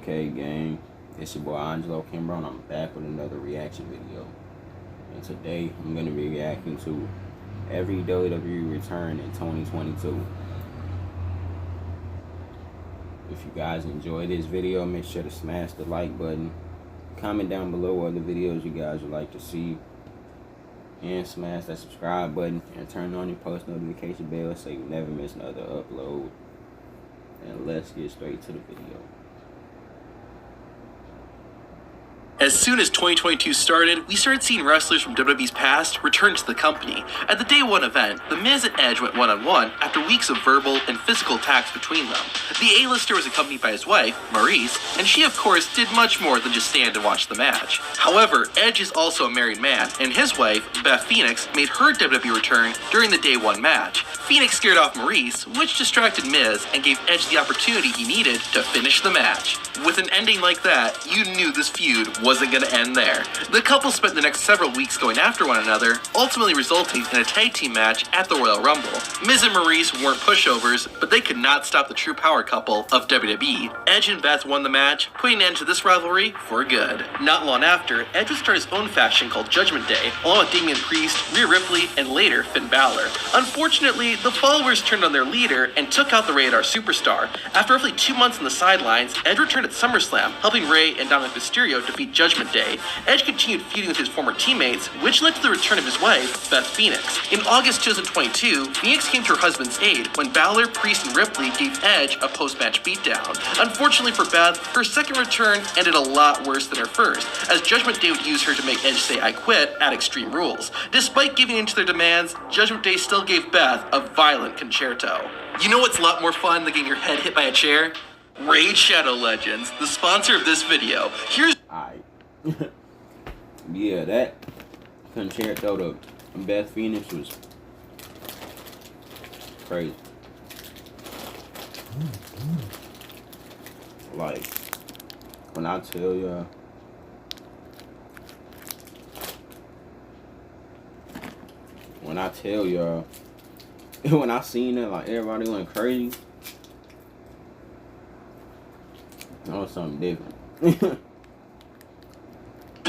Okay, gang, it's your boy Angelo Kimbrough, and I'm back with another reaction video. And today I'm going to be reacting to every WWE return in 2022. If you guys enjoyed this video, make sure to smash the like button, comment down below other videos you guys would like to see, and smash that subscribe button and turn on your post notification bell so you never miss another upload. And let's get straight to the video. As soon as 2022 started, we started seeing wrestlers from WWE's past return to the company. At the Day 1 event, The Miz and Edge went one-on-one after weeks of verbal and physical attacks between them. The A-lister was accompanied by his wife, Maryse, and she of course did much more than just stand and watch the match. However, Edge is also a married man, and his wife, Beth Phoenix, made her WWE return during the Day 1 match. Phoenix scared off Maryse, which distracted Miz and gave Edge the opportunity he needed to finish the match. With an ending like that, you knew this feud wasn't going to end there. The couple spent the next several weeks going after one another, ultimately resulting in a tag team match at the Royal Rumble. Miz and Maryse weren't pushovers, but they could not stop the true power couple of WWE. Edge and Beth won the match, putting an end to this rivalry for good. Not long after, Edge would start his own faction called Judgment Day, along with Damian Priest, Rhea Ripley, and later Finn Balor. Unfortunately, the followers turned on their leader and took out the Rated R superstar. After roughly 2 months on the sidelines, Edge returned at SummerSlam, helping Rey and Dominic Mysterio defeat Judgment Day. Edge continued feuding with his former teammates, which led to the return of his wife, Beth Phoenix. In August 2022, Phoenix came to her husband's aid when Balor, Priest, and Ripley gave Edge a post-match beatdown. Unfortunately for Beth, her second return ended a lot worse than her first, as Judgment Day would use her to make Edge say "I quit" at Extreme Rules. Despite giving in to their demands, Judgment Day still gave Beth a violent concerto. You know what's a lot more fun than getting your head hit by a chair? Raid Shadow Legends, the sponsor of this video. Here's Alright. Yeah, that concerto to Beth Phoenix was crazy. Like, when I tell y'all, when I seen it, like, everybody went crazy, that was something different.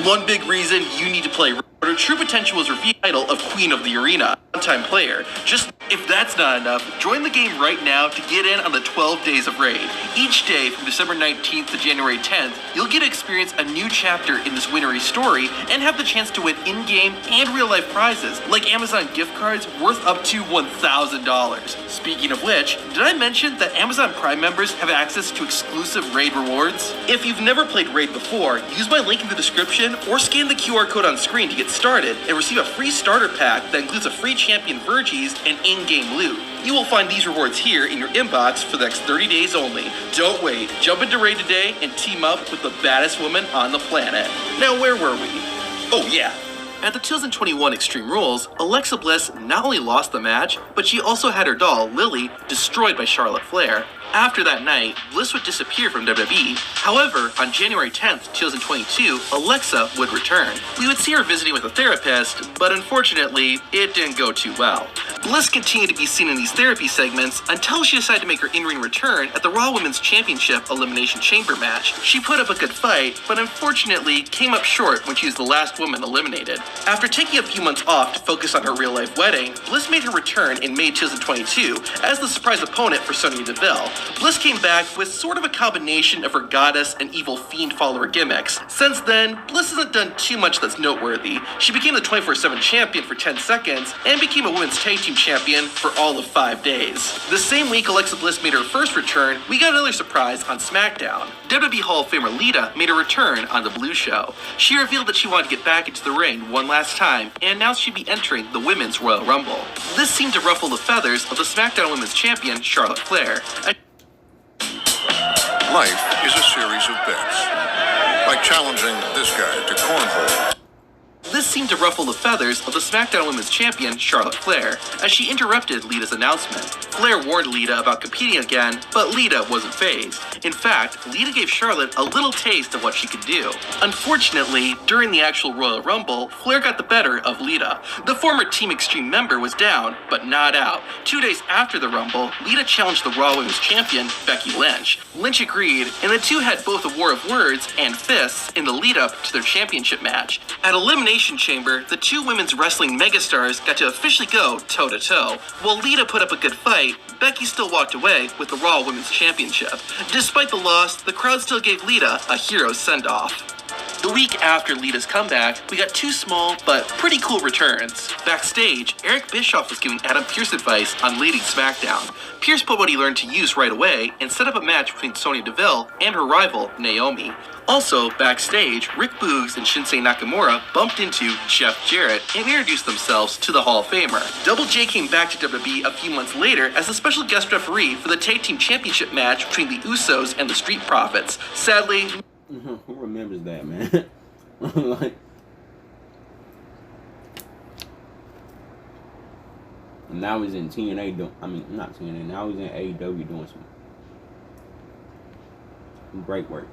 one big reason you need to play Raid. Her true potential was revealed title of Queen of the Arena, one-time player. Just if that's not enough, join the game right now to get in on the 12 days of Raid. Each day from December 19th to January 10th, you'll get to experience a new chapter in this Winry story and have the chance to win in-game and real-life prizes, like Amazon gift cards worth up to $1,000. Speaking of which, did I mention that Amazon Prime members have access to exclusive Raid rewards? If you've never played Raid before, use my link in the description or scan the QR code on screen to get started and receive a free starter pack that includes a free champion Virgies and in-game loot. You will find these rewards here in your inbox for the next 30 days only. Don't wait, jump into Raid today and team up with the baddest woman on the planet. Now where were we? Oh yeah. At the 2021 Extreme Rules, Alexa Bliss not only lost the match, but she also had her doll, Lily, destroyed by Charlotte Flair. After that night, Bliss would disappear from WWE. However, on January 10th, 2022, Alexa would return. We would see her visiting with a therapist, but unfortunately, it didn't go too well. Bliss continued to be seen in these therapy segments until she decided to make her in-ring return at the Raw Women's Championship Elimination Chamber match. She put up a good fight, but unfortunately came up short when she was the last woman eliminated. After taking a few months off to focus on her real-life wedding, Bliss made her return in May 2022 as the surprise opponent for Sonya Deville. Bliss came back with sort of a combination of her goddess and evil fiend follower gimmicks. Since then, Bliss hasn't done too much that's noteworthy. She became the 24/7 champion for 10 seconds and became a women's tag team champion for all of 5 days. The same week Alexa Bliss made her first return, we got another surprise on SmackDown. WWE Hall of Famer Lita made a return on The Blue Show. She revealed that she wanted to get back into the ring one last time and announced she'd be entering the Women's Royal Rumble. This seemed to ruffle the feathers of the SmackDown Women's Champion, Charlotte Flair. Life is a series of bets. Like challenging this guy to cornhole. This seemed to ruffle the feathers of the SmackDown Women's Champion, Charlotte Flair, as she interrupted Lita's announcement. Flair warned Lita about competing again, but Lita wasn't fazed. In fact, Lita gave Charlotte a little taste of what she could do. Unfortunately, during the actual Royal Rumble, Flair got the better of Lita. The former Team Extreme member was down, but not out. 2 days after the Rumble, Lita challenged the Raw Women's Champion, Becky Lynch. Lynch agreed, and the two had both a war of words and fists in the lead-up to their championship match. At Elimination Chamber, the two women's wrestling megastars got to officially go toe-to-toe. While Lita put up a good fight, Becky still walked away with the Raw Women's Championship. Despite the loss, the crowd still gave Lita a hero send-off. The week after Lita's comeback, we got two small but pretty cool returns. Backstage, Eric Bischoff was giving Adam Pearce advice on leading SmackDown. Pearce put what he learned to use right away and set up a match between Sonya Deville and her rival, Naomi. Also, backstage, Rick Boogs and Shinsuke Nakamura bumped into Jeff Jarrett and introduced themselves to the Hall of Famer. Double J came back to WWE a few months later as a special guest referee for the Tag Team Championship match between the Usos and the Street Profits. Sadly, who remembers that, man? Like, now he's in TNA not TNA, now he's in AEW doing some great work.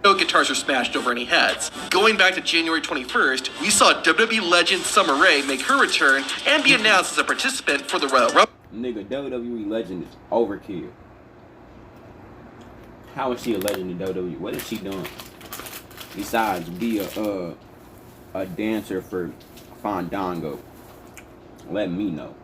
no guitars are smashed over any heads. Going back to January 21st, we saw WWE legend Summer Rae make her return and be announced as a participant for the Royal Rumble. Nigga, WWE legend is overkill. How is she a legend in WWE? What is she doing? Besides be a dancer for Fandango. Let me know.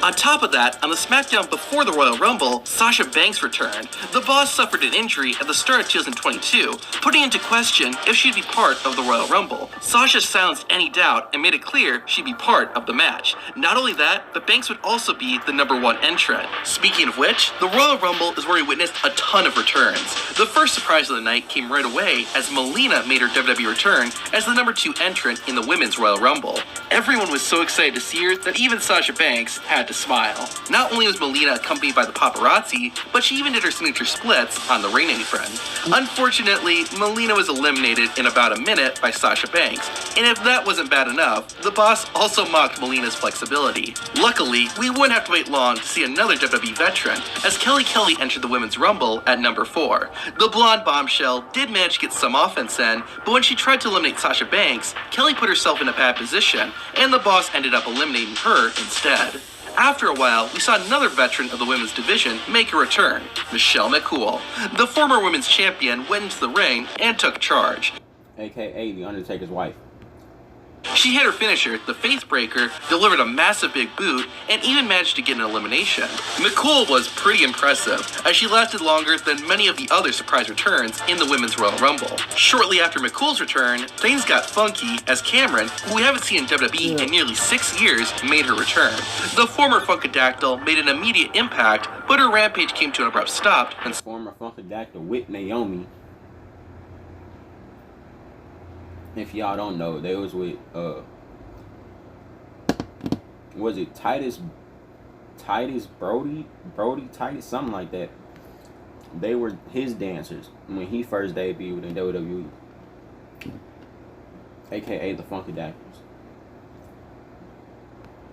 On top of that, on the SmackDown before the Royal Rumble, Sasha Banks returned. The Boss suffered an injury at the start of 2022, putting into question if she'd be part of the Royal Rumble. Sasha silenced any doubt and made it clear she'd be part of the match. Not only that, but Banks would also be the #1 entrant. Speaking of which, the Royal Rumble is where we witnessed a ton of returns. The first surprise of the night came right away as Melina made her WWE return as the #2 entrant in the Women's Royal Rumble. Everyone was so excited to see her that even Sasha Banks had to smile. Not only was Melina accompanied by the paparazzi, but she even did her signature splits on the Rain Apron. Unfortunately, Melina was eliminated in about a minute by Sasha Banks, and if that wasn't bad enough, the Boss also mocked Melina's flexibility. Luckily, we wouldn't have to wait long to see another WWE veteran, as Kelly Kelly entered the Women's Rumble at #4. The blonde bombshell did manage to get some offense in, but when she tried to eliminate Sasha Banks, Kelly put herself in a bad position, and the Boss ended up eliminating her instead. After a while, we saw another veteran of the women's division make a return, Michelle McCool. The former women's champion went into the ring and took charge. AKA The Undertaker's wife. She hit her finisher, the Faith Breaker, delivered a massive big boot, and even managed to get an elimination. McCool was pretty impressive, as she lasted longer than many of the other surprise returns in the Women's Royal Rumble. Shortly after McCool's return, things got funky as Cameron, who we haven't seen in WWE in nearly 6 years, made her return. The former Funkadactyl made an immediate impact, but her rampage came to an abrupt stop, and Former Funkadactyl with Naomi. If y'all don't know, they was with was it Titus Brody, Titus, something like that. They were his dancers when he first debuted in WWE, aka the Funkadactyls.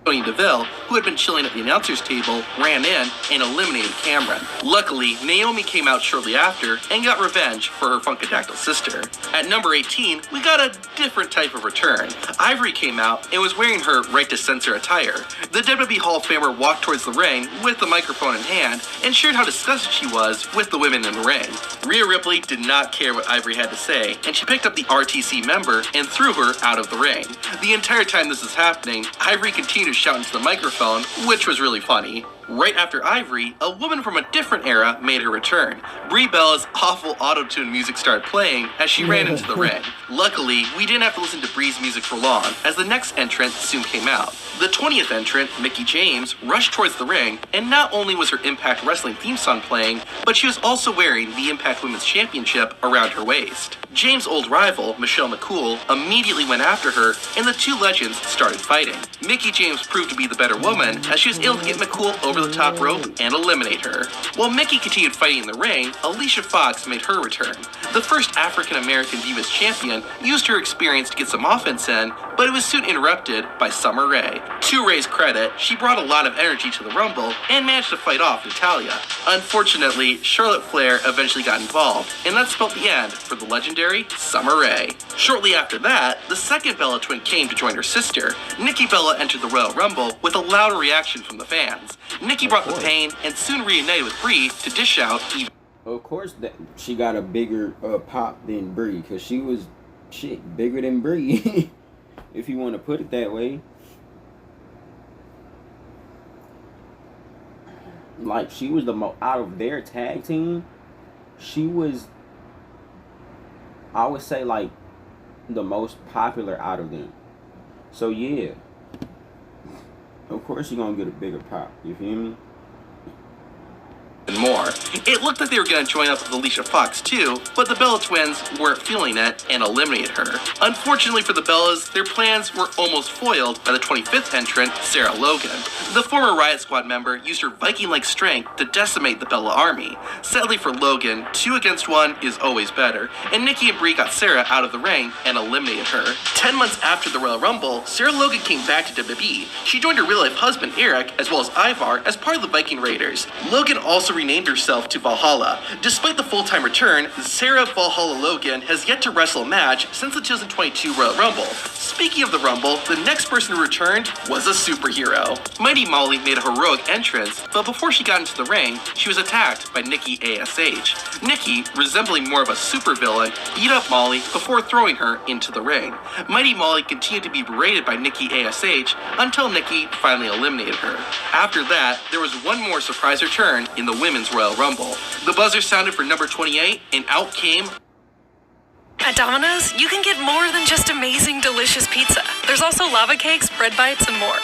Sonya Deville, who had been chilling at the announcer's table, ran in and eliminated Cameron. Luckily, Naomi came out shortly after and got revenge for her Funkadactyl sister. At number 18, we got a different type of return. Ivory came out and was wearing her Right to Censor attire. The WWE Hall of Famer walked towards the ring with the microphone in hand and shared how disgusted she was with the women in the ring. Rhea Ripley did not care what Ivory had to say, and she picked up the RTC member and threw her out of the ring. The entire time this was happening, Ivory continued to shout into the microphone, which was really funny. Right after Ivory, a woman from a different era made her return. Brie Bella's awful auto-tune music started playing as she ran into the ring. Luckily, we didn't have to listen to Brie's music for long, as the next entrant soon came out. The 20th entrant, Mickie James, rushed towards the ring, and not only was her Impact Wrestling theme song playing, but she was also wearing the Impact Women's Championship around her waist. James' old rival, Michelle McCool, immediately went after her, and the two legends started fighting. Mickie James proved to be the better woman, as she was able to get McCool over over the top rope and eliminate her. While Mickie continued fighting in the ring, Alicia Fox made her return. The first African-American Divas champion used her experience to get some offense in, but it was soon interrupted by Summer Rae. To Rae's credit, she brought a lot of energy to the Rumble and managed to fight off Natalya. Unfortunately, Charlotte Flair eventually got involved, and that spelled the end for the legendary Summer Rae. Shortly after that, the second Bella Twin came to join her sister. Nikki Bella entered the Royal Rumble with a loud reaction from the fans. Nikki brought the pain and soon reunited with Brie to dish out even. Of course, she got a bigger pop than Brie, because she was bigger than Brie, if you want to put it that way. Like, she was the most, out of their tag team, she was, I would say, like, the most popular out of them. So, yeah. Of course, you're going to get a bigger pop. You feel me? And more. It looked like they were going to join up with Alicia Fox too, but the Bella Twins weren't feeling it and eliminated her. Unfortunately for the Bellas, their plans were almost foiled by the 25th entrant, Sarah Logan. The former Riot Squad member used her Viking-like strength to decimate the Bella army. Sadly for Logan, 2 against 1 is always better, and Nikki and Brie got Sarah out of the ring and eliminated her. 10 months after the Royal Rumble, Sarah Logan came back to WWE. She joined her real-life husband, Eric, as well as Ivar, as part of the Viking Raiders. Logan also renamed herself to Valhalla. Despite the full-time return, Sarah Valhalla Logan has yet to wrestle a match since the 2022 Royal Rumble. Speaking of the Rumble, the next person who returned was a superhero. Mighty Molly made a heroic entrance, but before she got into the ring, she was attacked by Nikki A.S.H. Nikki, resembling more of a supervillain, beat up Molly before throwing her into the ring. Mighty Molly continued to be berated by Nikki A.S.H. until Nikki finally eliminated her. After that, there was one more surprise return in the Women's Royal Rumble. The buzzer sounded for number 28, and out came... At Domino's, you can get more than just amazing, delicious pizza. There's also lava cakes, bread bites, and more.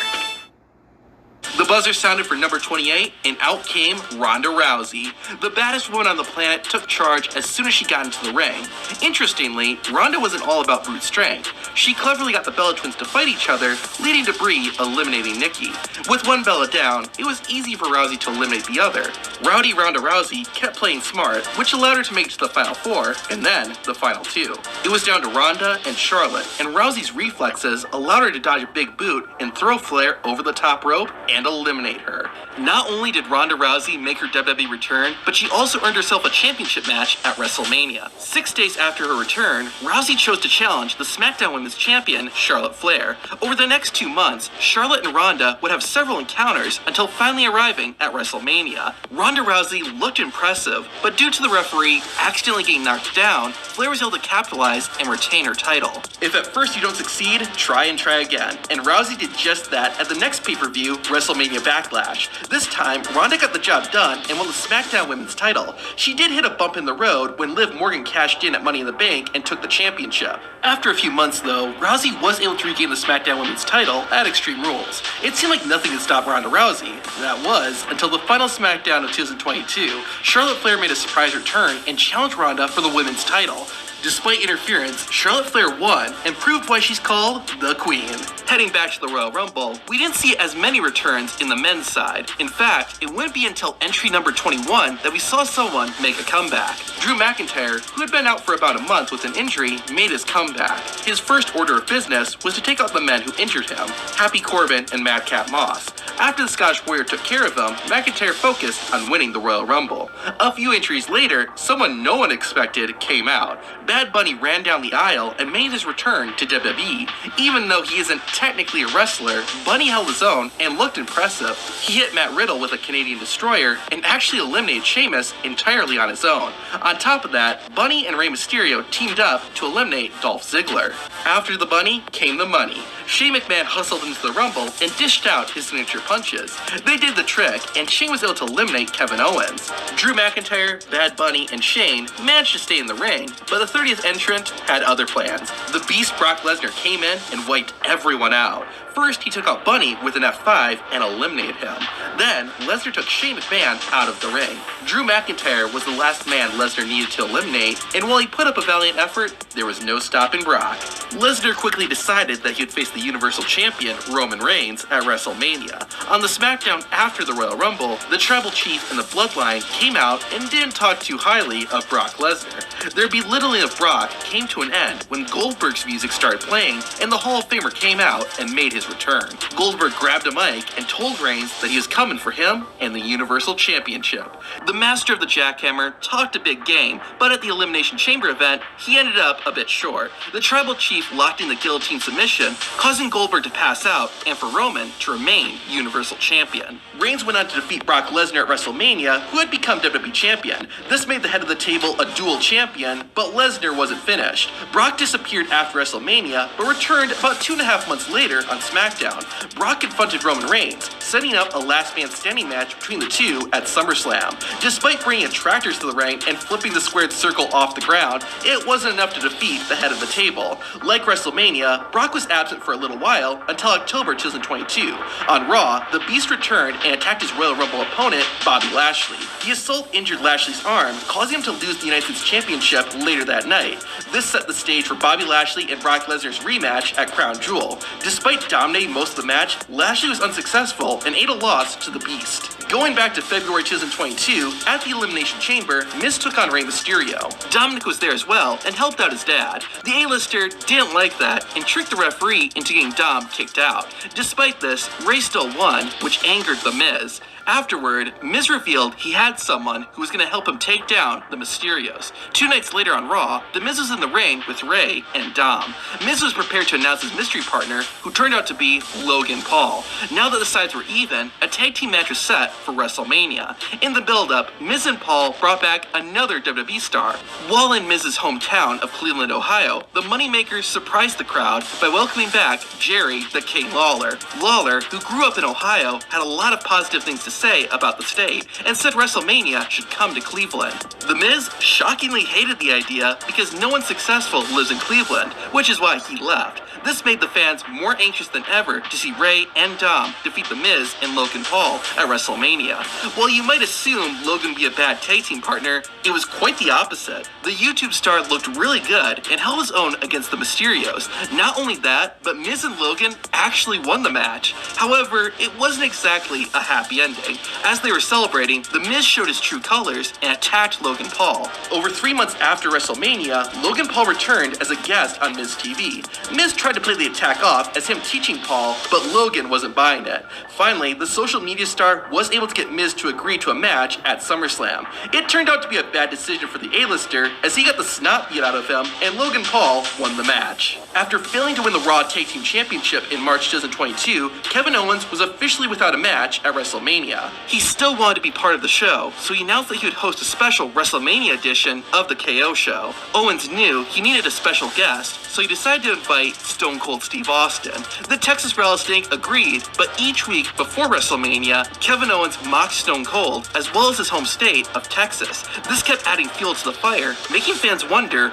The buzzer sounded for number 28, and out came Ronda Rousey. The baddest woman on the planet took charge as soon as she got into the ring. Interestingly, Ronda wasn't all about brute strength. She cleverly got the Bella Twins to fight each other, leading to Brie eliminating Nikki. With one Bella down, it was easy for Rousey to eliminate the other. Rowdy Ronda Rousey kept playing smart, which allowed her to make it to the Final 4, and then the Final 2. It was down to Ronda and Charlotte, and Rousey's reflexes allowed her to dodge a big boot and throw Flair over the top rope and eliminate her. Not only did Ronda Rousey make her WWE return, but she also earned herself a championship match at WrestleMania. 6 days after her return, Rousey chose to challenge the SmackDown Women's Champion, Charlotte Flair. Over the next 2 months, Charlotte and Ronda would have several encounters until finally arriving at WrestleMania. Ronda Rousey looked impressive, but due to the referee accidentally getting knocked down, Flair was able to capitalize and retain her title. If at first you don't succeed, try and try again. And Rousey did just that at the next pay-per-view, WrestleMania Backlash. This time, Ronda got the job done and won the SmackDown Women's title. She did hit a bump in the road when Liv Morgan cashed in at Money in the Bank and took the championship. After a few months though, Rousey was able to regain the SmackDown Women's title at Extreme Rules. It seemed like nothing could stop Ronda Rousey. That was, until the final SmackDown of 2022, Charlotte Flair made a surprise return and challenged Ronda for the women's title. Despite interference, Charlotte Flair won and proved why she's called the Queen. Heading back to the Royal Rumble, we didn't see as many returns in the men's side. In fact, it wouldn't be until entry number 21 that we saw someone make a comeback. Drew McIntyre, who had been out for about a month with an injury, made his comeback. His first order of business was to take out the men who injured him, Happy Corbin and Madcap Moss. After the Scottish Warrior took care of them, McIntyre focused on winning the Royal Rumble. A few entries later, someone no one expected came out. Bad Bunny ran down the aisle and made his return to WWE. Even though he isn't technically a wrestler, Bunny held his own and looked impressive. He hit Matt Riddle with a Canadian Destroyer and actually eliminated Sheamus entirely on his own. On top of that, Bunny and Rey Mysterio teamed up to eliminate Dolph Ziggler. After the Bunny came the money. Shane McMahon hustled into the Rumble and dished out his signature punches. They did the trick, and Shane was able to eliminate Kevin Owens. Drew McIntyre, Bad Bunny, and Shane managed to stay in the ring, but the 30th entrant had other plans. The Beast Brock Lesnar came in and wiped everyone out. First, he took out Bunny with an F5 and eliminated him. Then, Lesnar took Shane McMahon out of the ring. Drew McIntyre was the last man Lesnar needed to eliminate, and while he put up a valiant effort, there was no stopping Brock. Lesnar quickly decided that he would face the Universal Champion, Roman Reigns, at WrestleMania. On the SmackDown after the Royal Rumble, the Tribal Chief and the Bloodline came out and didn't talk too highly of Brock Lesnar. Their belittling of Brock came to an end when Goldberg's music started playing and the Hall of Famer came out and made his return. Goldberg grabbed a mic and told Reigns that he was coming for him and the Universal Championship. The master of the jackhammer talked a big game, but at the Elimination Chamber event, he ended up a bit short. The Tribal Chief locked in the guillotine submission, causing Goldberg to pass out and for Roman to remain Universal Champion. Reigns went on to defeat Brock Lesnar at WrestleMania, who had become WWE Champion. This made the head of the table a dual champion, but Lesnar wasn't finished. Brock disappeared after WrestleMania, but returned about 2.5 months later on SmackDown. Brock confronted Roman Reigns, setting up a last man standing match between the two at SummerSlam. Despite bringing tractors to the ring and flipping the squared circle off the ground, it wasn't enough to defeat the head of the table. Like WrestleMania, Brock was absent for a little while until October 2022. On Raw, the Beast returned and attacked his Royal Rumble opponent, Bobby Lashley. The assault injured Lashley's arm, causing him to lose the United States Championship later that night. This set the stage for Bobby Lashley and Brock Lesnar's rematch at Crown Jewel. Despite dominating most of the match, Lashley was unsuccessful and ate a loss to the Beast. Going back to February 2022, at the Elimination Chamber, Miz took on Rey Mysterio. Dominic was there as well and helped out his dad. The A-lister didn't like that and tricked the referee into getting Dom kicked out. Despite this, Rey still won, which angered The Miz. Afterward, Miz revealed he had someone who was going to help him take down the Mysterios. 2 nights later on Raw, The Miz was in the ring with Rey and Dom. Miz was prepared to announce his mystery partner, who turned out to be Logan Paul. Now that the sides were even, a tag team match was set for WrestleMania. In the build-up, Miz and Paul brought back another WWE star. While in Miz's hometown of Cleveland, Ohio, the Moneymakers surprised the crowd by welcoming back Jerry the King Lawler. Lawler, who grew up in Ohio, had a lot of positive things to say about the state and said WrestleMania should come to Cleveland. The Miz shockingly hated the idea because no one successful lives in Cleveland, which is why he left. This made the fans more anxious than ever to see Rey and Dom defeat The Miz and Logan Paul at WrestleMania. While you might assume Logan would be a bad tag team partner, it was quite the opposite. The YouTube star looked really good and held his own against the Mysterios. Not only that, but Miz and Logan actually won the match. However, it wasn't exactly a happy ending. As they were celebrating, The Miz showed his true colors and attacked Logan Paul. Over 3 months after WrestleMania, Logan Paul returned as a guest on Miz TV. Miz tried to play the attack off as him teaching Paul, but Logan wasn't buying it. Finally, the social media star was able to get Miz to agree to a match at SummerSlam. It turned out to be a bad decision for the A-lister as he got the snot beat out of him and Logan Paul won the match. After failing to win the Raw Tag Team Championship in March 2022, Kevin Owens was officially without a match at WrestleMania. He still wanted to be part of the show, so he announced that he would host a special WrestleMania edition of the KO show. Owens knew he needed a special guest, so he decided to invite Stone Cold Steve Austin. The Texas Rattlesnake agreed, but each week before WrestleMania, Kevin Owens mocked Stone Cold, as well as his home state of Texas. This kept adding fuel to the fire, making fans wonder.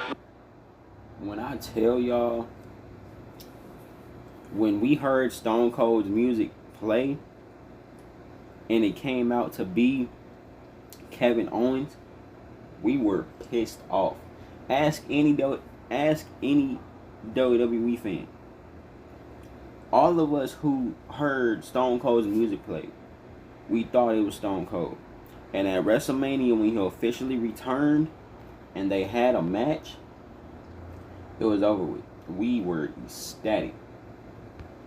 When I tell y'all, when we heard Stone Cold's music play, and it came out to be Kevin Owens, we were pissed off. Ask any WWE fan. All of us who heard Stone Cold's music play, we thought it was Stone Cold. And at WrestleMania, when he officially returned and they had a match, it was over with. We were ecstatic.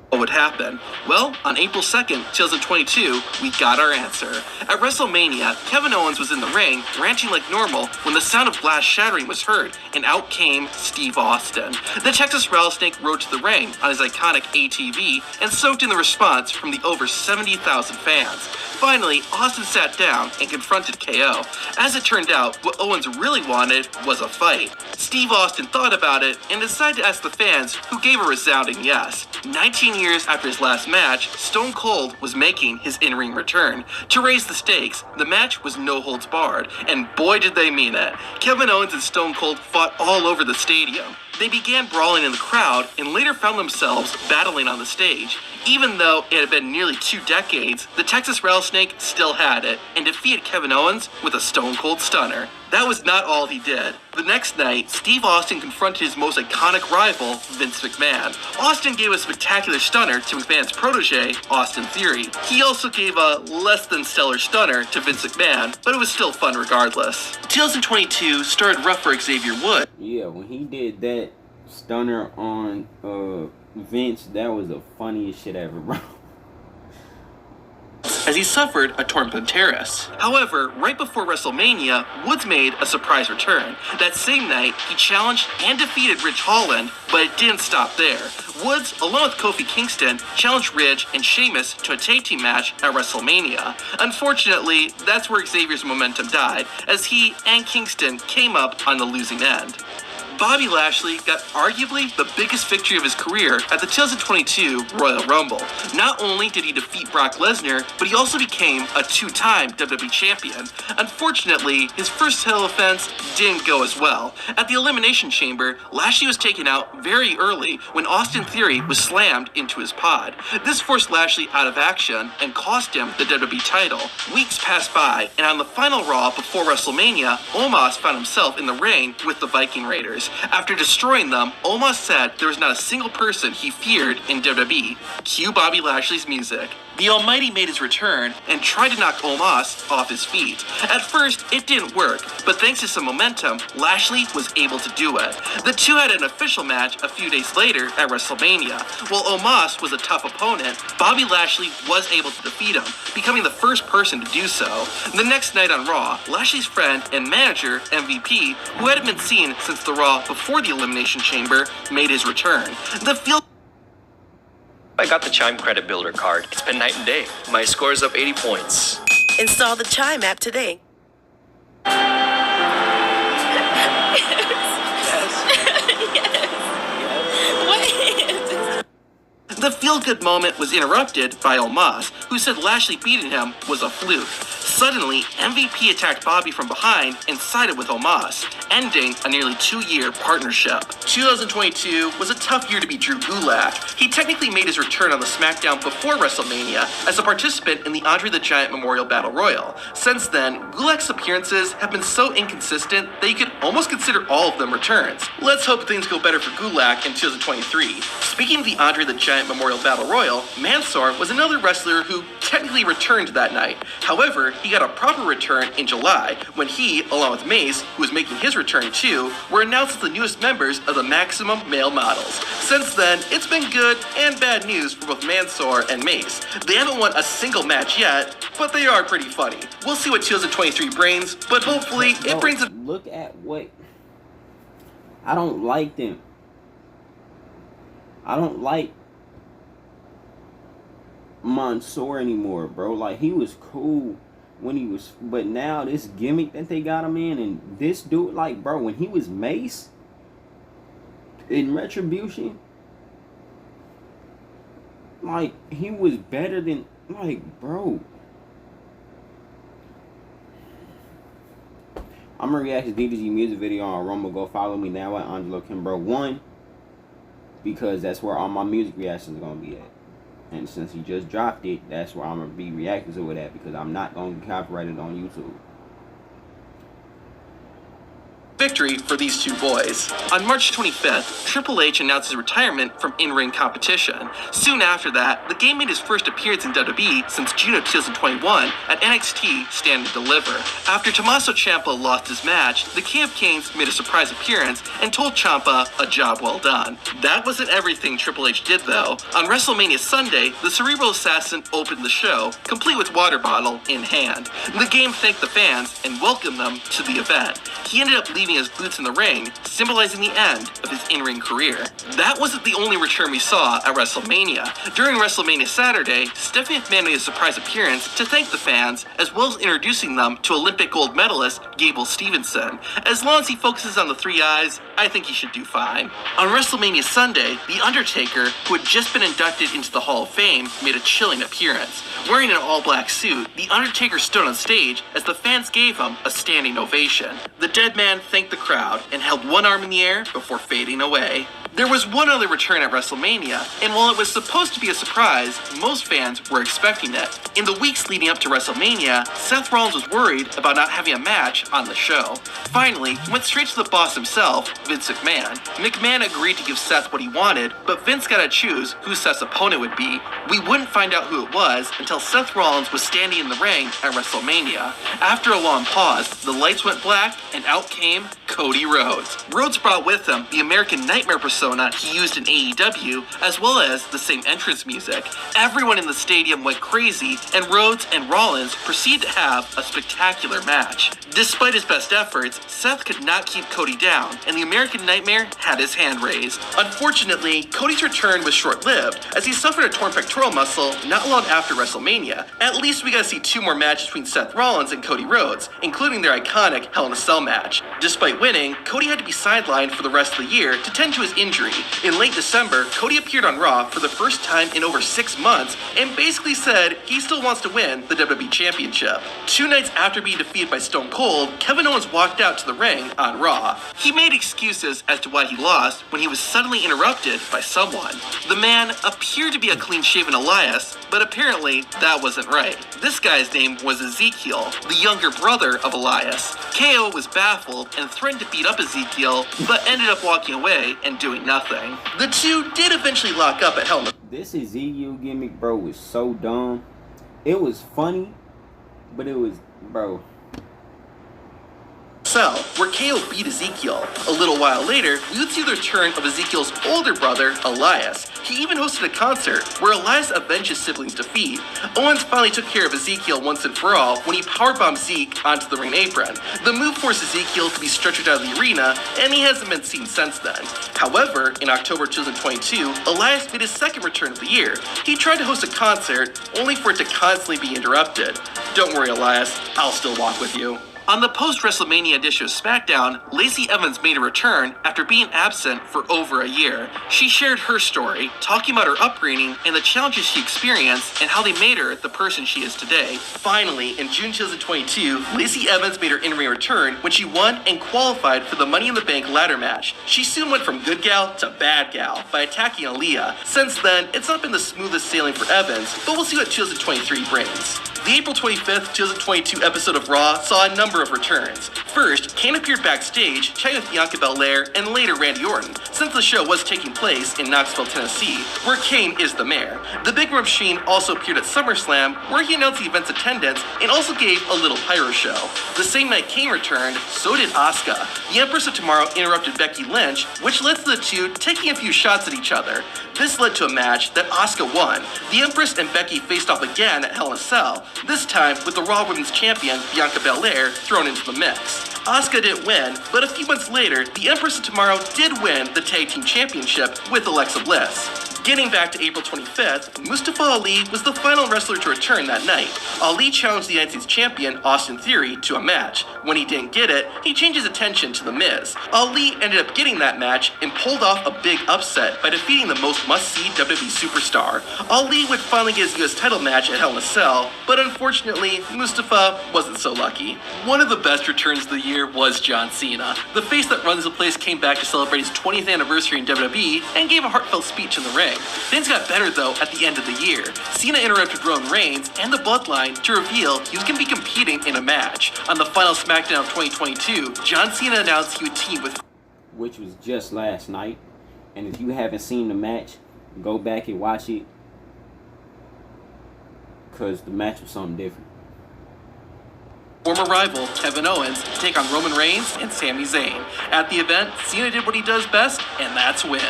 What would happen? Well, on April 2nd, 2022, we got our answer. At WrestleMania, Kevin Owens was in the ring, ranting like normal, when the sound of glass shattering was heard, and out came Steve Austin. The Texas Rattlesnake rode to the ring on his iconic ATV and soaked in the response from the over 70,000 fans. Finally, Austin sat down and confronted KO. As it turned out, what Owens really wanted was a fight. Steve Austin thought about it and decided to ask the fans, who gave a resounding yes. 19 years after his last match, Stone Cold was making his in-ring return. To raise the stakes, the match was no holds barred, and boy did they mean it. Kevin Owens and Stone Cold fought all over the stadium. They began brawling in the crowd and later found themselves battling on the stage. Even though it had been nearly 2 decades, the Texas Rattlesnake still had it and defeated Kevin Owens with a Stone Cold Stunner. that was not all he did. The next night, Steve Austin confronted his most iconic rival, Vince McMahon. Austin gave a spectacular stunner to McMahon's protege, Austin Theory. He also gave a less than stellar stunner to Vince McMahon, but it was still fun regardless. 2022 started rough for Xavier Woods. Yeah, when he did that stunner on Vince, that was the funniest shit ever, bro. As he suffered a torn pectoris. However, right before WrestleMania, Woods made a surprise return. That same night, he challenged and defeated Ridge Holland, but it didn't stop there. Woods, along with Kofi Kingston, challenged Ridge and Sheamus to a tag team match at WrestleMania. Unfortunately, that's where Xavier's momentum died, as he and Kingston came up on the losing end. Bobby Lashley got arguably the biggest victory of his career at the 2022 Royal Rumble. Not only did he defeat Brock Lesnar, but he also became a two-time WWE champion. Unfortunately, his first title offense didn't go as well. At the Elimination Chamber, Lashley was taken out very early when Austin Theory was slammed into his pod. This forced Lashley out of action and cost him the WWE title. Weeks passed by, and on the final Raw before WrestleMania, Omos found himself in the ring with the Viking Raiders. After destroying them, Omos said there was not a single person he feared in WWE. Cue Bobby Lashley's music. The Almighty made his return and tried to knock Omos off his feet. At first, it didn't work, but thanks to some momentum, Lashley was able to do it. The two had an official match a few days later at WrestleMania. While Omos was a tough opponent, Bobby Lashley was able to defeat him, becoming the first person to do so. The next night on Raw, Lashley's friend and manager, MVP, who hadn't been seen since the Raw before the Elimination Chamber, made his return. The field I got the Chime Credit Builder card. It's been night and day. My score's up 80 points. Install the Chime app today. The feel-good moment was interrupted by Omos, who said Lashley beating him was a fluke. Suddenly, MVP attacked Bobby from behind and sided with Omos, ending a nearly 2-year partnership. 2022 was a tough year to be Drew Gulak. He technically made his return on the SmackDown before WrestleMania as a participant in the Andre the Giant Memorial Battle Royal. Since then, Gulak's appearances have been so inconsistent that you could almost consider all of them returns. Let's hope things go better for Gulak in 2023. Speaking of the Andre the Giant Memorial Battle Royal, Mansoor was another wrestler who technically returned that night. However, he got a proper return in July when he, along with Mace, who was making his return too, were announced as the newest members of the Maximum Male Models. Since then, it's been good and bad news for both Mansoor and Mace. They haven't won a single match yet, but they are pretty funny. We'll see what 2023 brings, but hopefully it brings a... Look at what... I don't like them. I don't like Mansoor anymore, bro. Like, he was cool when he was, but now this gimmick that they got him in, and this dude, like, bro, when he was Mace in Retribution, like, he was better than, like, bro. I'm gonna react to DDG music video on Rumble. Go follow me now at Angelo Kimbrough 1, because that's where all my music reactions are gonna be at. And since he just dropped it, that's where I'm going to be reacting to it at, because I'm not going to get copyrighted on YouTube. Victory for these two boys. On March 25th, Triple H announced his retirement from in-ring competition. Soon after that, the Game made his first appearance in WWE since June of 2021 at NXT Stand and Deliver. After Tommaso Ciampa lost his match, the King of Kings made a surprise appearance and told Ciampa a job well done. That wasn't everything Triple H did though. On WrestleMania Sunday, the Cerebral Assassin opened the show, complete with water bottle in hand. The Game thanked the fans and welcomed them to the event. He ended up leaving his boots in the ring, symbolizing the end of his in-ring career. That wasn't the only return we saw at WrestleMania. During WrestleMania Saturday, Stephanie McMahon made a surprise appearance to thank the fans, as well as introducing them to Olympic gold medalist Gable Stevenson. As long as he focuses on the 3 eyes, I think he should do fine. On WrestleMania Sunday, The Undertaker, who had just been inducted into the Hall of Fame, made a chilling appearance. Wearing an all-black suit, The Undertaker stood on stage as the fans gave him a standing ovation. The dead man thanked the crowd and held one arm in the air before fading away. There was one other return at WrestleMania, and while it was supposed to be a surprise, most fans were expecting it. In the weeks leading up to WrestleMania, Seth Rollins was worried about not having a match on the show. Finally, he went straight to the boss himself, Vince McMahon. McMahon agreed to give Seth what he wanted, but Vince got to choose who Seth's opponent would be. We wouldn't find out who it was until Seth Rollins was standing in the ring at WrestleMania. After a long pause, the lights went black, and out came Cody Rhodes. Rhodes brought with him the American Nightmare persona he used in AEW, as well as the same entrance music. Everyone in the stadium went crazy, and Rhodes and Rollins proceeded to have a spectacular match. Despite his best efforts, Seth could not keep Cody down, and the American Nightmare had his hand raised. Unfortunately, Cody's return was short-lived, as he suffered a torn pectoral muscle not long after WrestleMania. At least we got to see 2 more matches between Seth Rollins and Cody Rhodes, including their iconic Hell in a Cell match. Despite winning, Cody had to be sidelined for the rest of the year to tend to his injury. In late December, Cody appeared on Raw for the first time in over 6 months and basically said he still wants to win the WWE Championship. 2 nights after being defeated by Stone Cold, Kevin Owens walked out to the ring on Raw. He made excuses as to why he lost when he was suddenly interrupted by someone. The man appeared to be a clean-shaven Elias, but apparently that wasn't right. This guy's name was Ezekiel, the younger brother of Elias. KO was baffled and threatened to beat up Ezekiel, but ended up walking away and doing nothing. The two did eventually lock up at Hell in a This Ezekiel gimmick, bro, was so dumb. It was funny, but it was, bro. Cell, where KO beat Ezekiel. A little while later, we would see the return of Ezekiel's older brother, Elias. He even hosted a concert where Elias avenged his siblings' defeat. Owens finally took care of Ezekiel once and for all when he powerbombed Zeke onto the ring apron. The move forced Ezekiel to be stretchered out of the arena, and he hasn't been seen since then. However, in October 2022, Elias made his second return of the year. He tried to host a concert, only for it to constantly be interrupted. Don't worry, Elias, I'll still walk with you. On the post-WrestleMania edition of SmackDown, Lacey Evans made a return after being absent for over a year. She shared her story, talking about her upbringing and the challenges she experienced and how they made her the person she is today. Finally, in June 2022, Lacey Evans made her in-ring return when she won and qualified for the Money in the Bank ladder match. She soon went from good gal to bad gal by attacking Aaliyah. Since then, it's not been the smoothest sailing for Evans, but we'll see what 2023 brings. The April 25th, 2022 episode of Raw saw a number of returns. First, Kane appeared backstage, chatting with Bianca Belair and later Randy Orton, since the show was taking place in Knoxville, Tennessee, where Kane is the mayor. The Big Red Machine also appeared at SummerSlam, where he announced the event's attendance and also gave a little pyro show. The same night Kane returned, so did Asuka. The Empress of Tomorrow interrupted Becky Lynch, which led to the two taking a few shots at each other. This led to a match that Asuka won. The Empress and Becky faced off again at Hell in a Cell, this time with the Raw Women's Champion, Bianca Belair, thrown into the mix. Asuka didn't win, but a few months later, the Empress of Tomorrow did win the Tag Team Championship with Alexa Bliss. Getting back to April 25th, Mustafa Ali was the final wrestler to return that night. Ali challenged the United States champion, Austin Theory, to a match. When he didn't get it, he changed his attention to The Miz. Ali ended up getting that match and pulled off a big upset by defeating the most must-see WWE superstar. Ali would finally get his US title match at Hell in a Cell, but unfortunately, Mustafa wasn't so lucky. One of the best returns of the year was John Cena. The face that runs the place came back to celebrate his 20th anniversary in WWE and gave a heartfelt speech in the ring. Things got better though at the end of the year. Cena interrupted Roman Reigns and the Bloodline to reveal he was going to be competing in a match. On the final SmackDown of 2022, John Cena announced he would team with, which was just last night. And if you haven't seen the match, go back and watch it, because the match was something different. Former rival Kevin Owens to take on Roman Reigns and Sami Zayn. At the event, Cena did what he does best, and that's win.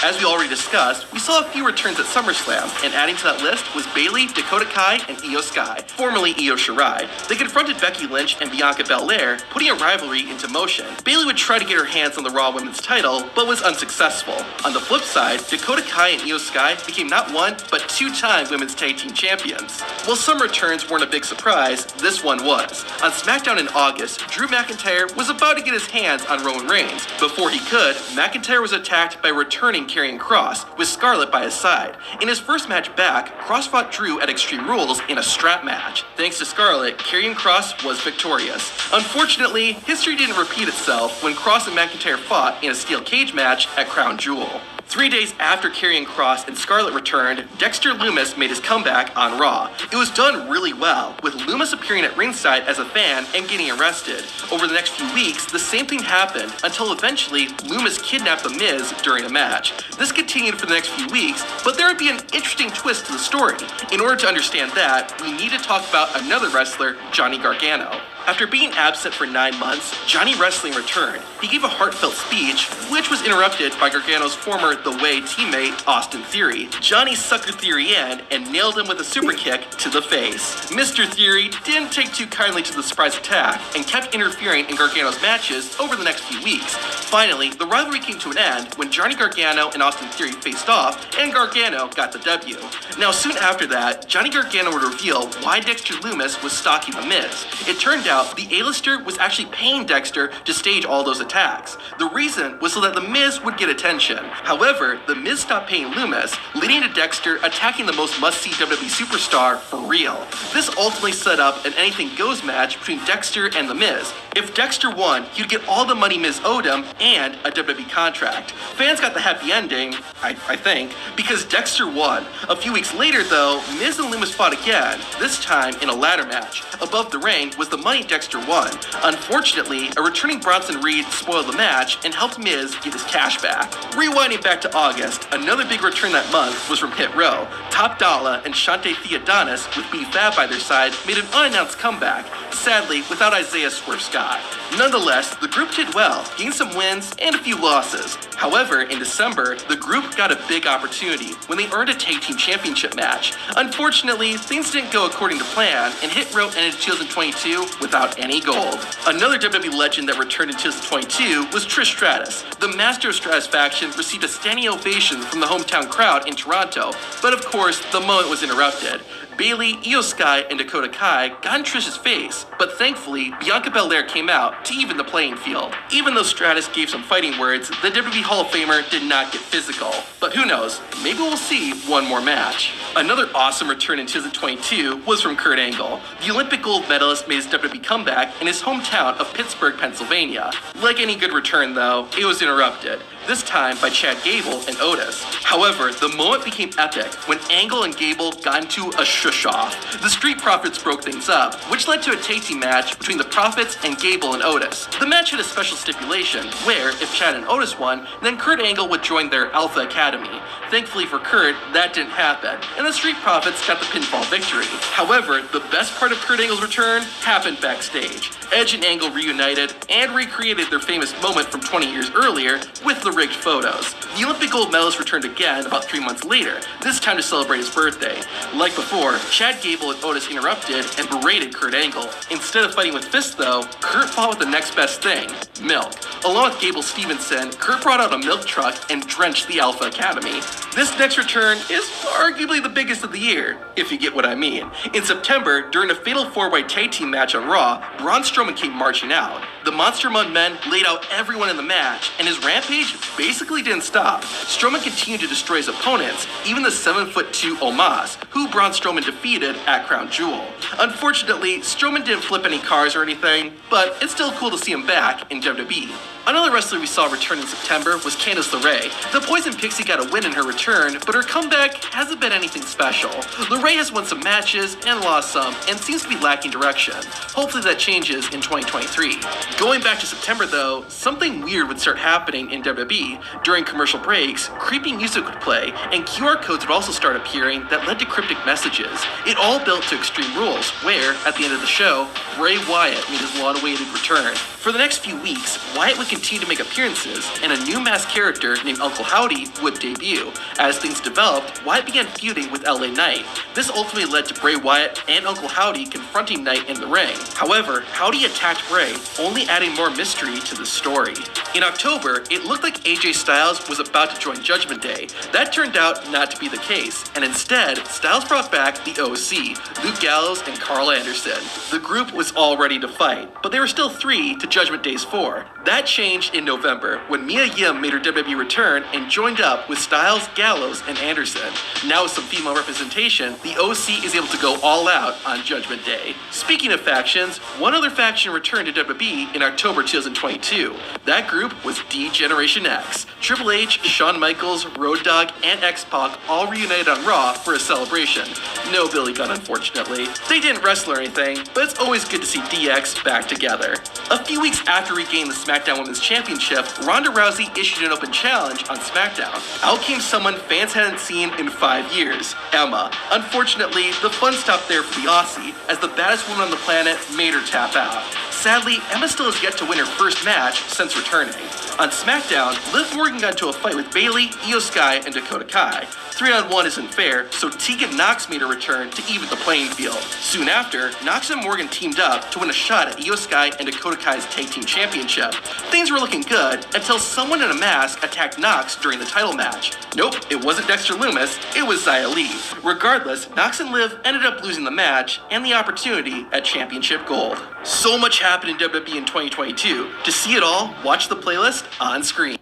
As we already discussed, we saw a few returns at SummerSlam, and adding to that list was Bayley, Dakota Kai, and Io Sky, formerly Io Shirai. They confronted Becky Lynch and Bianca Belair, putting a rivalry into motion. Bayley would try to get her hands on the Raw Women's title, but was unsuccessful. On the flip side, Dakota Kai and Io Sky became not one, but 2-time Women's Tag Team Champions. While some returns weren't a big surprise, this one was. On SmackDown in August, Drew McIntyre was about to get his hands on Roman Reigns. Before he could, McIntyre was attacked by returning Karrion Kross, with Scarlett by his side. In his first match back, Kross fought Drew at Extreme Rules in a strap match. Thanks to Scarlett, Karrion Kross was victorious. Unfortunately, history didn't repeat itself when Kross and McIntyre fought in a steel cage match at Crown Jewel. 3 days after Karrion Kross and Scarlett returned, Dexter Lumis made his comeback on Raw. It was done really well, with Lumis appearing at ringside as a fan and getting arrested. Over the next few weeks, the same thing happened, until eventually Lumis kidnapped The Miz during a match. This continued for the next few weeks, but there would be an interesting twist to the story. In order to understand that, we need to talk about another wrestler, Johnny Gargano. After being absent for 9 months, Johnny Wrestling returned. He gave a heartfelt speech, which was interrupted by Gargano's former The Way teammate, Austin Theory. Johnny suckered Theory in and nailed him with a super kick to the face. Mr. Theory didn't take too kindly to the surprise attack and kept interfering in Gargano's matches over the next few weeks. Finally, the rivalry came to an end when Johnny Gargano and Austin Theory faced off, and Gargano got the W. Now, soon after that, Johnny Gargano would reveal why Dexter Lumis was stalking The Miz. It turned out the A-lister was actually paying Dexter to stage all those attacks. The reason was so that The Miz would get attention. However, The Miz stopped paying Lumis, leading to Dexter attacking the most must-see WWE superstar for real. This ultimately set up an Anything Goes match between Dexter and The Miz. If Dexter won, he'd get all the money Miz owed him and a WWE contract. Fans got the happy ending, I think, because Dexter won. A few weeks later, though, Miz and Lumis fought again, this time in a ladder match. Above the ring was the money Dexter won. Unfortunately, a returning Bronson Reed spoiled the match and helped Miz get his cash back. Rewinding back to August, another big return that month was from Hit Row. Top Dollar and Shante Theodonis, with B-Fab by their side, made an unannounced comeback, sadly without Isaiah Swerve Scott. Nonetheless, the group did well, gained some wins and a few losses. However, in December, the group got a big opportunity when they earned a tag team championship match. Unfortunately, things didn't go according to plan, and Hit Row ended 2022 without any gold. Another WWE legend that returned in 2022 was Trish Stratus. The Master of Stratus faction received a standing ovation from the hometown crowd in Toronto, but of course, the moment was interrupted. Bayley, Io Sky, and Dakota Kai got in Trish's face, but thankfully, Bianca Belair came out to even the playing field. Even though Stratus gave some fighting words, the WWE Hall of Famer did not get physical. But who knows, maybe we'll see one more match. Another awesome return in 2022 was from Kurt Angle. The Olympic gold medalist made his WWE comeback in his hometown of Pittsburgh, Pennsylvania. Like any good return though, it was interrupted, this time by Chad Gable and Otis. However, the moment became epic when Angle and Gable got into a shush-off. The Street Profits broke things up, which led to a tag team match between the Profits and Gable and Otis. The match had a special stipulation, where if Chad and Otis won, then Kurt Angle would join their Alpha Academy. Thankfully for Kurt, that didn't happen, and the Street Profits got the pinfall victory. However, the best part of Kurt Angle's return happened backstage. Edge and Angle reunited and recreated their famous moment from 20 years earlier with the rigged photos. The Olympic gold medalist returned again about 3 months later, this time to celebrate his birthday. Like before, Chad Gable and Otis interrupted and berated Kurt Angle. Instead of fighting with fists though, Kurt fought with the next best thing, milk. Along with Gable Stevenson, Kurt brought out a milk truck and drenched the Alpha Academy. This next return is arguably the biggest of the year, if you get what I mean. In September, during a fatal 4-way tag team match on Raw, Braun Strowman came marching out. The Monster Mud men laid out everyone in the match, and his rampage basically didn't stop. Strowman continued to destroy his opponents, even the 7'2" Omos, who Braun Strowman defeated at Crown Jewel. Unfortunately, Strowman didn't flip any cars or anything, but it's still cool to see him back in WWE. Another wrestler we saw return in September was Candice LeRae. The Poison Pixie got a win in her return, but her comeback hasn't been anything special. LeRae has won some matches and lost some, and seems to be lacking direction. Hopefully that changes in 2023. Going back to September though, something weird would start happening in WWE. During commercial breaks, creepy music would play, and QR codes would also start appearing that led to cryptic messages. It all built to Extreme Rules, where, at the end of the show, Bray Wyatt made his long-awaited return. For the next few weeks, Wyatt would continued to make appearances, and a new masked character named Uncle Howdy would debut. As things developed, Wyatt began feuding with LA Knight. This ultimately led to Bray Wyatt and Uncle Howdy confronting Knight in the ring. However, Howdy attacked Bray, only adding more mystery to the story. In October, it looked like AJ Styles was about to join Judgment Day. That turned out not to be the case, and instead, Styles brought back the OC, Luke Gallows and Carl Anderson. The group was all ready to fight, but they were still 3 to Judgment Day's 4. That changed in November when Mia Yim made her WWE return and joined up with Styles, Gallows, and Anderson. Now with some female representation, the OC is able to go all out on Judgment Day. Speaking of factions, one other faction returned to WWE in October 2022. That group was D-Generation X. Triple H, Shawn Michaels, Road Dogg, and X-Pac all reunited on Raw for a celebration. No Billy Gunn, unfortunately. They didn't wrestle or anything, but it's always good to see DX back together. A few weeks after regaining the SmackDown Women's Championship, Ronda Rousey issued an open challenge on SmackDown. Out came someone fans hadn't seen in 5 years, Emma. Unfortunately, the fun stopped there for the Aussie, as the baddest woman on the planet made her tap out. Sadly, Emma still has yet to win her first match since returning. On SmackDown, Liv Morgan got into a fight with Bayley, Io Sky, and Dakota Kai. 3-on-1 isn't fair, so Tegan Nox made a return to even the playing field. Soon after, Nox and Morgan teamed up to win a shot at Io Sky and Dakota Kai's Tag Team Championship. Things were looking good until someone in a mask attacked Nox during the title match. Nope, it wasn't Dexter Lumis, it was Xia Li. Regardless, Nox and Liv ended up losing the match and the opportunity at Championship Gold. So much happened in WWE in 2022. To see it all, watch the playlist on screen.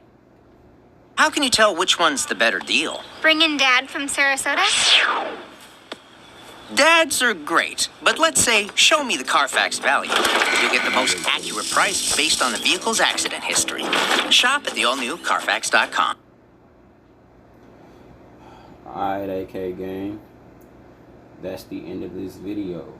How can you tell which one's the better deal? Bring in Dad from Sarasota? Dads are great, but let's say, show me the Carfax value. You'll get the most accurate price based on the vehicle's accident history. Shop at the all-new Carfax.com. Alright, AK gang. That's the end of this video.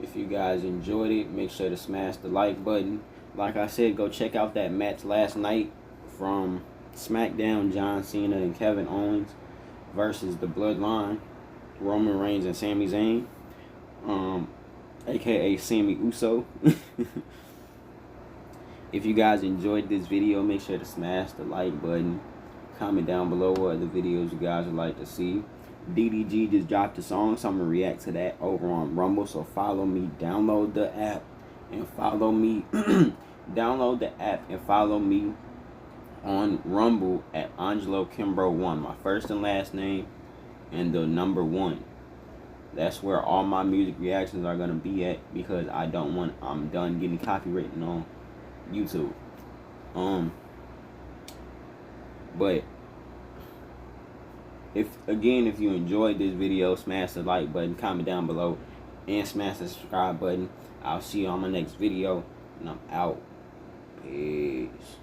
If you guys enjoyed it, make sure to smash the like button. Like I said, go check out that match last night from SmackDown, John Cena and Kevin Owens versus the Bloodline, Roman Reigns and Sami Zayn, aka Sammy Uso. If you guys enjoyed this video, make sure to smash the like button. Comment down below what other videos you guys would like to see. DDG just dropped a song, so I'm gonna react to that over on Rumble. So follow me, download the app, and follow me. Download the app and follow me on Rumble at Angelo Kimbrough1, my first and last name and the number 1. That's where all my music reactions are gonna be at, because I'm done getting copywritten on YouTube. But if you enjoyed this video, smash the like button, comment down below, and smash the subscribe button. I'll see you on my next video, and I'm out. Peace.